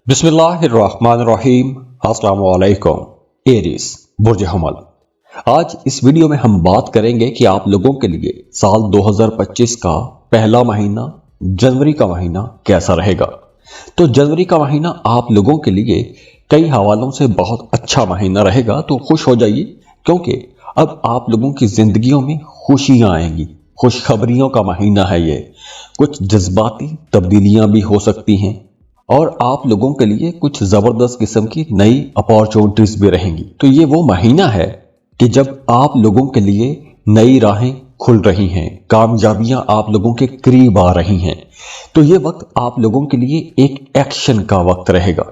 बिस्मिल्लाहिर्रहमानिर्रहीम। अस्सलाम वालेकुम। एरीज बुर्ज हमल। आज इस वीडियो में हम बात करेंगे कि आप लोगों के लिए साल 2025 का पहला महीना जनवरी का महीना कैसा रहेगा। तो जनवरी का महीना आप लोगों के लिए कई हवालों से बहुत अच्छा महीना रहेगा। तो खुश हो जाइए, क्योंकि अब आप लोगों की जिंदगियों में खुशियां आएंगी। खुशखबरियों का महीना है ये। कुछ जज्बाती तब्दीलियां भी हो सकती हैं और आप लोगों के लिए कुछ जबरदस्त किस्म की नई अपॉर्चुनिटीज भी रहेंगी। तो ये वो महीना है कि जब आप लोगों के लिए नई राहें खुल रही हैं, कामयाबियां आप लोगों के करीब आ रही हैं। तो ये वक्त आप लोगों के लिए एक एक्शन का वक्त रहेगा।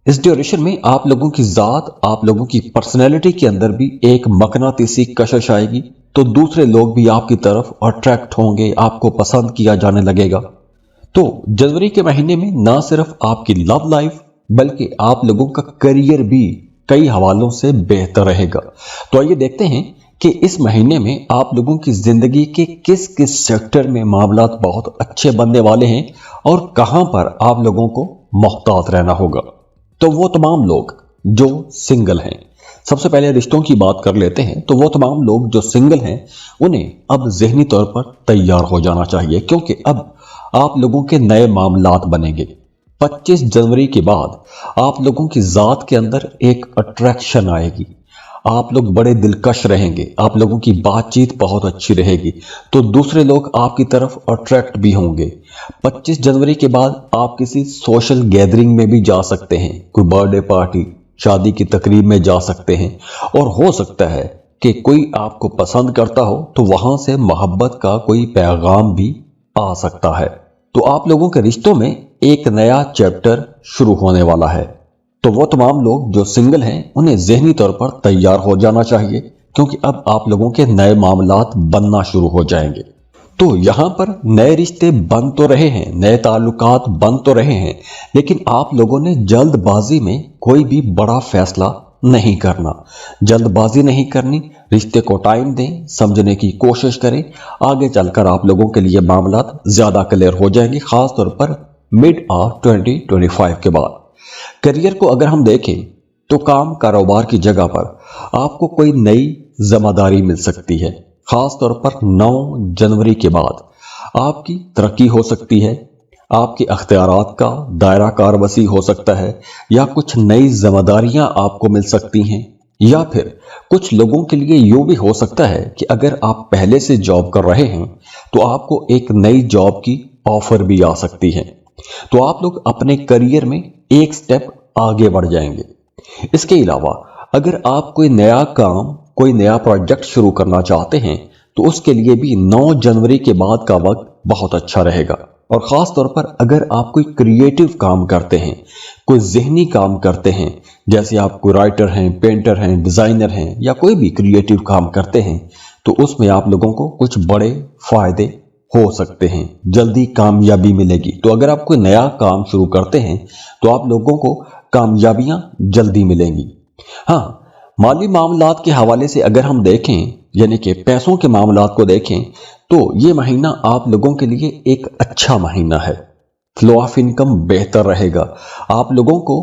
इस ड्यूरेशन में आप लोगों की जात, आप लोगों की पर्सनैलिटी के अंदर भी एक मकनातीसी कशिश आएगी। तो दूसरे लोग भी आपकी तरफ अट्रैक्ट होंगे, आपको पसंद किया जाने लगेगा। तो जनवरी के महीने में ना सिर्फ आपकी लव लाइफ बल्कि आप लोगों का करियर भी कई हवालों से बेहतर रहेगा। तो आइए देखते हैं कि इस महीने में आप लोगों की जिंदगी के किस किस सेक्टर में मामलात बहुत अच्छे बनने वाले हैं और कहां पर आप लोगों को मोहतात रहना होगा। तो वो तमाम लोग जो सिंगल हैं, सबसे पहले रिश्तों की बात कर लेते हैं। तो वो तमाम लोग जो सिंगल हैं उन्हें अब ज़हनी तौर पर तैयार हो जाना चाहिए, क्योंकि अब आप लोगों के नए मामलात बनेंगे। 25 जनवरी के बाद आप लोगों की जात के अंदर एक अट्रैक्शन आएगी। आप लोग बड़े दिलकश रहेंगे, आप लोगों की बातचीत बहुत अच्छी रहेगी। तो दूसरे लोग आपकी तरफ अट्रैक्ट भी होंगे। 25 जनवरी के बाद आप किसी सोशल गैदरिंग में भी जा सकते हैं, कोई बर्थडे पार्टी, शादी की तकरीब में जा सकते हैं। और हो सकता है कि कोई आपको पसंद करता हो, तो वहां से मोहब्बत का कोई पैगाम भी आ सकता है। तो आप लोगों के रिश्तों में एक नया चैप्टर शुरू होने वाला है। तो वो तमाम लोग जो सिंगल हैं उन्हें ज़हनी तौर पर तैयार हो जाना चाहिए, क्योंकि अब आप लोगों के नए मामलात बनना शुरू हो जाएंगे। तो यहां पर नए रिश्ते बन तो रहे हैं, नए ताल्लुकात बन तो रहे हैं, लेकिन आप लोगों ने जल्दबाजी में कोई भी बड़ा फैसला नहीं करना। जल्दबाजी नहीं करनी, रिश्ते को टाइम दें, समझने की कोशिश करें। आगे चलकर आप लोगों के लिए मामलात ज्यादा क्लियर हो जाएंगे, खास तौर पर मिड ऑफ 2025 के बाद। करियर को अगर हम देखें तो काम कारोबार की जगह पर आपको कोई नई जिम्मेदारी मिल सकती है। खास तौर पर 9 जनवरी के बाद आपकी तरक्की हो सकती है, आपके अख्तियारात का दायरा कार वसी हो सकता है, या कुछ नई जिम्मेदारियां आपको मिल सकती हैं। या फिर कुछ लोगों के लिए यूं भी हो सकता है कि अगर आप पहले से जॉब कर रहे हैं तो आपको एक नई जॉब की ऑफर भी आ सकती है। तो आप लोग अपने करियर में एक स्टेप आगे बढ़ जाएंगे। इसके अलावा अगर आप कोई नया काम, कोई नया प्रोजेक्ट शुरू करना चाहते हैं तो उसके लिए भी 9 जनवरी के बाद का वक्त बहुत अच्छा रहेगा। और ख़ास तौर पर अगर आप कोई क्रिएटिव काम करते हैं, कोई ज़हनी काम करते हैं, जैसे आप कोई राइटर हैं, पेंटर हैं, डिज़ाइनर हैं, या कोई भी क्रिएटिव काम करते हैं, तो उसमें आप लोगों को कुछ बड़े फ़ायदे हो सकते हैं, जल्दी कामयाबी मिलेगी। तो अगर आप कोई नया काम शुरू करते हैं तो आप लोगों को कामयाबियां जल्दी मिलेंगी। हाँ, माली मामलात के हवाले से अगर हम देखें, यानी कि पैसों के मामलात को देखें, तो ये महीना आप लोगों के लिए एक अच्छा महीना है। फ्लो ऑफ इनकम बेहतर रहेगा। आप लोगों को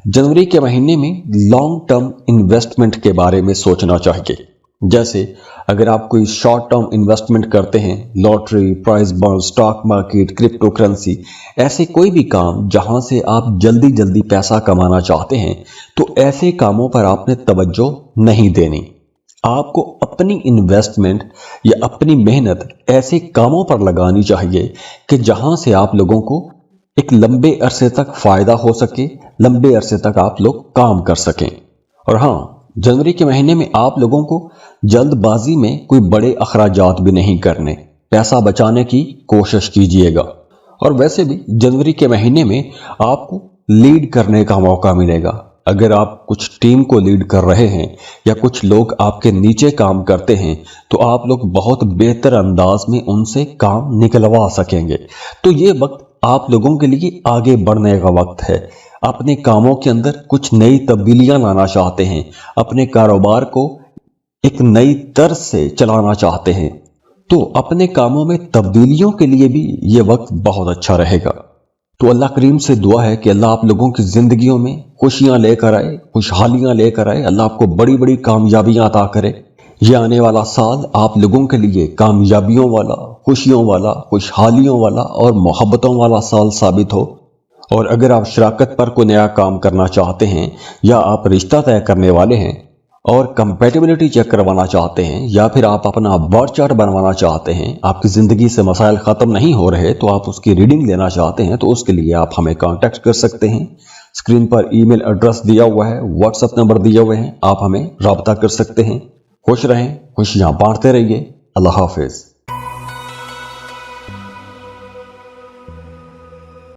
जनवरी के महीने में लॉन्ग टर्म इन्वेस्टमेंट के बारे में सोचना चाहिए। जैसे अगर आप कोई शॉर्ट टर्म इन्वेस्टमेंट करते हैं, lottery, prize bond, stock market, crypto currency, ऐसे कोई भी काम जहां से आप जल्दी जल्दी पैसा कमाना चाहते हैं, तो ऐसे कामों पर आपने तवज्जो नहीं देनी। आपको अपनी इन्वेस्टमेंट या अपनी मेहनत ऐसे कामों पर लगानी चाहिए कि जहां से आप लोगों को एक लंबे अरसे तक फायदा हो सके, लंबे अरसे तक आप लोग काम कर सकें। और हाँ, जनवरी के महीने में आप लोगों को जल्दबाजी में कोई बड़े अखराजात भी नहीं करने, पैसा बचाने की कोशिश कीजिएगा। और वैसे भी जनवरी के महीने में आपको लीड करने का मौका मिलेगा। अगर आप कुछ टीम को लीड कर रहे हैं या कुछ लोग आपके नीचे काम करते हैं, तो आप लोग बहुत बेहतर अंदाज में उनसे काम निकलवा सकेंगे। तो ये वक्त आप लोगों के लिए आगे बढ़ने का वक्त है। अपने कामों के अंदर कुछ नई तब्दीलियां लाना चाहते हैं, अपने कारोबार को एक नई तर्ज से चलाना चाहते हैं, तो अपने कामों में तब्दीलियों के लिए भी ये वक्त बहुत अच्छा रहेगा। तो अल्लाह करीम से दुआ है कि अल्लाह आप लोगों की ज़िंदगियों में खुशियाँ लेकर आए, खुशहालियाँ लेकर आए। अल्लाह आपको बड़ी बड़ी कामयाबियाँ अता करे। ये आने वाला साल आप लोगों के लिए कामयाबियों वाला, खुशियों वाला, खुशहालियों वाला और मोहब्बतों वाला साल साबित हो। और अगर आप शराकत पर कोई नया काम करना चाहते हैं, या आप रिश्ता तय करने वाले हैं और कंपैटिबिलिटी चेक करवाना चाहते हैं, या फिर आप अपना बर्थ चार्ट बनवाना चाहते हैं, आपकी ज़िंदगी से मसाइल ख़त्म नहीं हो रहे तो आप उसकी रीडिंग लेना चाहते हैं, तो उसके लिए आप हमें कांटेक्ट कर सकते हैं। स्क्रीन पर ईमेल एड्रेस दिया हुआ है, व्हाट्सएप नंबर दिए हुए हैं, आप हमें रब्ता कर सकते हैं। खुश रहें, खुशियाँ बांटते रहिए। अल्लाह हाफिज़।